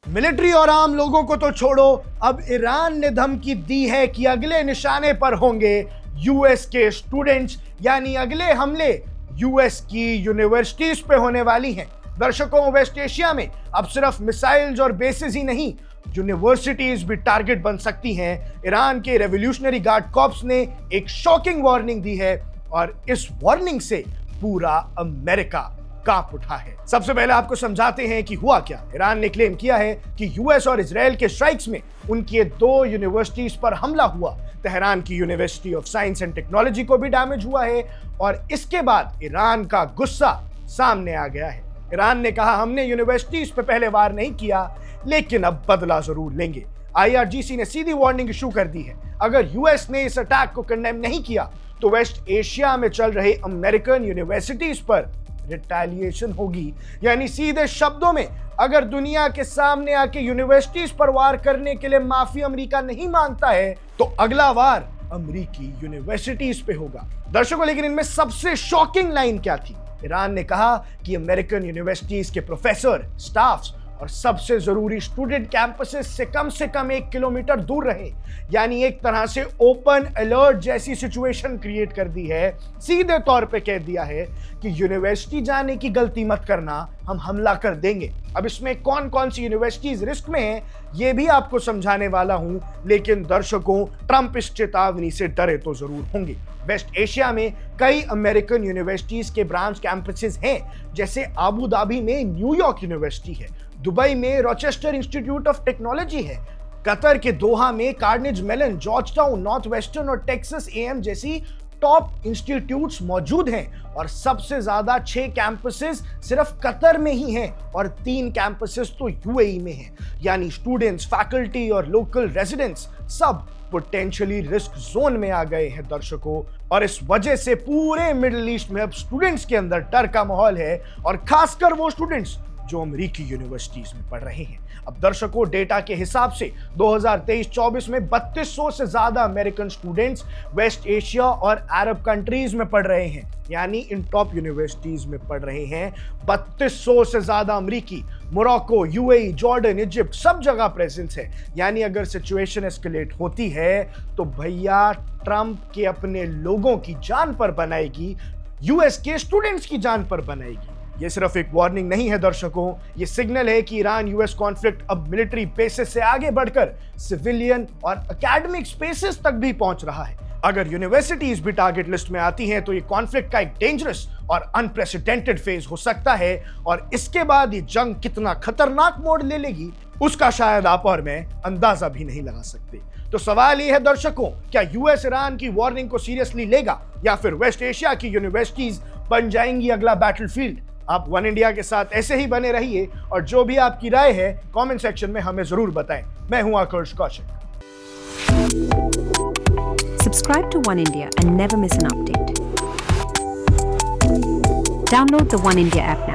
Military और आम लोगों को तो छोड़ो, अब ईरान ने धमकी दी है कि अगले निशाने पर होंगे यूएस के स्टूडेंट्स, यानी अगले हमले यूएस की यूनिवर्सिटीज पे होने वाली हैं। दर्शकों, वेस्ट एशिया में अब सिर्फ मिसाइल्स और बेसिस ही नहीं, यूनिवर्सिटीज भी टारगेट बन सकती हैं। ईरान के रेवोल्यूशनरी गार्ड कॉर्प्स ने एक शॉकिंग वार्निंग दी है और इस वार्निंग से पूरा अमेरिका कांप उठा है। सबसे पहले आपको समझाते हैं कि हुआ क्या। ईरान ने क्लेम किया है कि यूएस और इजराइल के स्ट्राइक्स में उनकी 2 यूनिवर्सिटीज पर हमला हुआ। तेहरान की university of science and technology को भी डैमेज हुआ है और इसके बाद ईरान का गुस्सा सामने आ गया है। ईरान ने कहा, हमने यूनिवर्सिटीज पे पहले वार नहीं किया, लेकिन अब बदला जरूर लेंगे। आईआरजीसी ने सीधी वार्निंग इशू कर दी है, अगर यूएस ने इस अटैक को कंडेम नहीं किया तो वेस्ट एशिया में चल रहे अमेरिकन यूनिवर्सिटीज पर रिटेलिएशन होगी। यानी सीधे शब्दों में, अगर दुनिया के सामने आके यूनिवर्सिटीज पर वार करने के लिए माफी अमेरिका नहीं मांगता है तो अगला वार अमेरिकी यूनिवर्सिटीज पे होगा। दर्शकों, लेकिन इनमें सबसे शॉकिंग लाइन क्या थी? ईरान ने कहा कि अमेरिकन यूनिवर्सिटीज के प्रोफेसर, स्टाफ्स और सबसे जरूरी स्टूडेंट कैंपसेस से कम 1 किलोमीटर दूर रहे। यानी एक तरह से ओपन अलर्ट जैसी सिचुएशन क्रिएट कर दी है। सीधे तौर पे कह दिया है कि यूनिवर्सिटी जाने की गलती मत करना, हम हमला कर देंगे। अब इसमें कौन कौन सी यूनिवर्सिटीज रिस्क में हैं, ये भी आपको समझाने वाला हूं। लेकिन दर्शकों, ट्रंप इस चेतावनी से डरे तो जरूर होंगे। वेस्ट एशिया में कई अमेरिकन यूनिवर्सिटीज के ब्रांच कैंपसेस हैं, जैसे आबू धाबी में न्यूयॉर्क यूनिवर्सिटी है, दुबई में रॉचेस्टर इंस्टीट्यूट ऑफ टेक्नोलॉजी है, कतर के दोहा में Carnegie Mellon, Georgetown, north western और टेक्सास एएम जैसी टॉप इंस्टीट्यूट्स मौजूद हैं और सबसे ज्यादा 6 कैंपसेस सिर्फ कतर में ही हैं और 3 कैंपसेस तो यूएई में हैं। यानी स्टूडेंट्स, फैकल्टी और लोकल रेजिडेंट्स सब पोटेंशियली रिस्क जोन में आ गए हैं दर्शकों। और इस वजह से पूरे मिडिल ईस्ट में अब स्टूडेंट्स के अंदर डर का माहौल है और खासकर वो स्टूडेंट्स जो अमेरिकी यूनिवर्सिटीज में पढ़ रहे हैं। अब दर्शकों, डेटा के हिसाब से 2023-24 में 3200 से ज्यादा अमेरिकन स्टूडेंट्स वेस्ट एशिया और अरब कंट्रीज में पढ़ रहे हैं, यानी इन टॉप यूनिवर्सिटीज में पढ़ रहे हैं। 3200 से ज्यादा अमेरिकी, मोरक्को, यूएई, जॉर्डन, इजिप्ट सब जगह प्रेजेंस है। यानी अगर सिचुएशन एस्केलेट होती है तो भैया ट्रंप के अपने लोगों की जान पर बनाएगी, यूएस के स्टूडेंट्स की जान पर बनाएगी। ये सिर्फ एक वार्निंग नहीं है दर्शकों, ये सिग्नल है कि ईरान यूएस कॉन्फ्लिक्ट अब मिलिट्री बेसिस से आगे बढ़कर सिविलियन और एकेडमिक स्पेसेस तक भी पहुंच रहा है। अगर यूनिवर्सिटीज भी टारगेट लिस्ट में आती हैं तो ये कॉन्फ्लिक्ट का एक डेंजरस और अनप्रेसिडेंटेड फेज हो सकता है और इसके बाद ये जंग कितना खतरनाक मोड़ ले लेगी उसका शायद आप और मैं अंदाजा भी नहीं लगा सकते। तो सवाल ये है दर्शकों, क्या यूएस ईरान की वार्निंग को सीरियसली लेगा या फिर वेस्ट एशिया की यूनिवर्सिटीज बन जाएंगी अगला बैटलफील्ड? आप वन इंडिया के साथ ऐसे ही बने रहिए और जो भी आपकी राय है कमेंट सेक्शन में हमें जरूर बताएं। मैं हूं आकर्ष Kaushik. Subscribe to One India and never miss an update. Download the One India app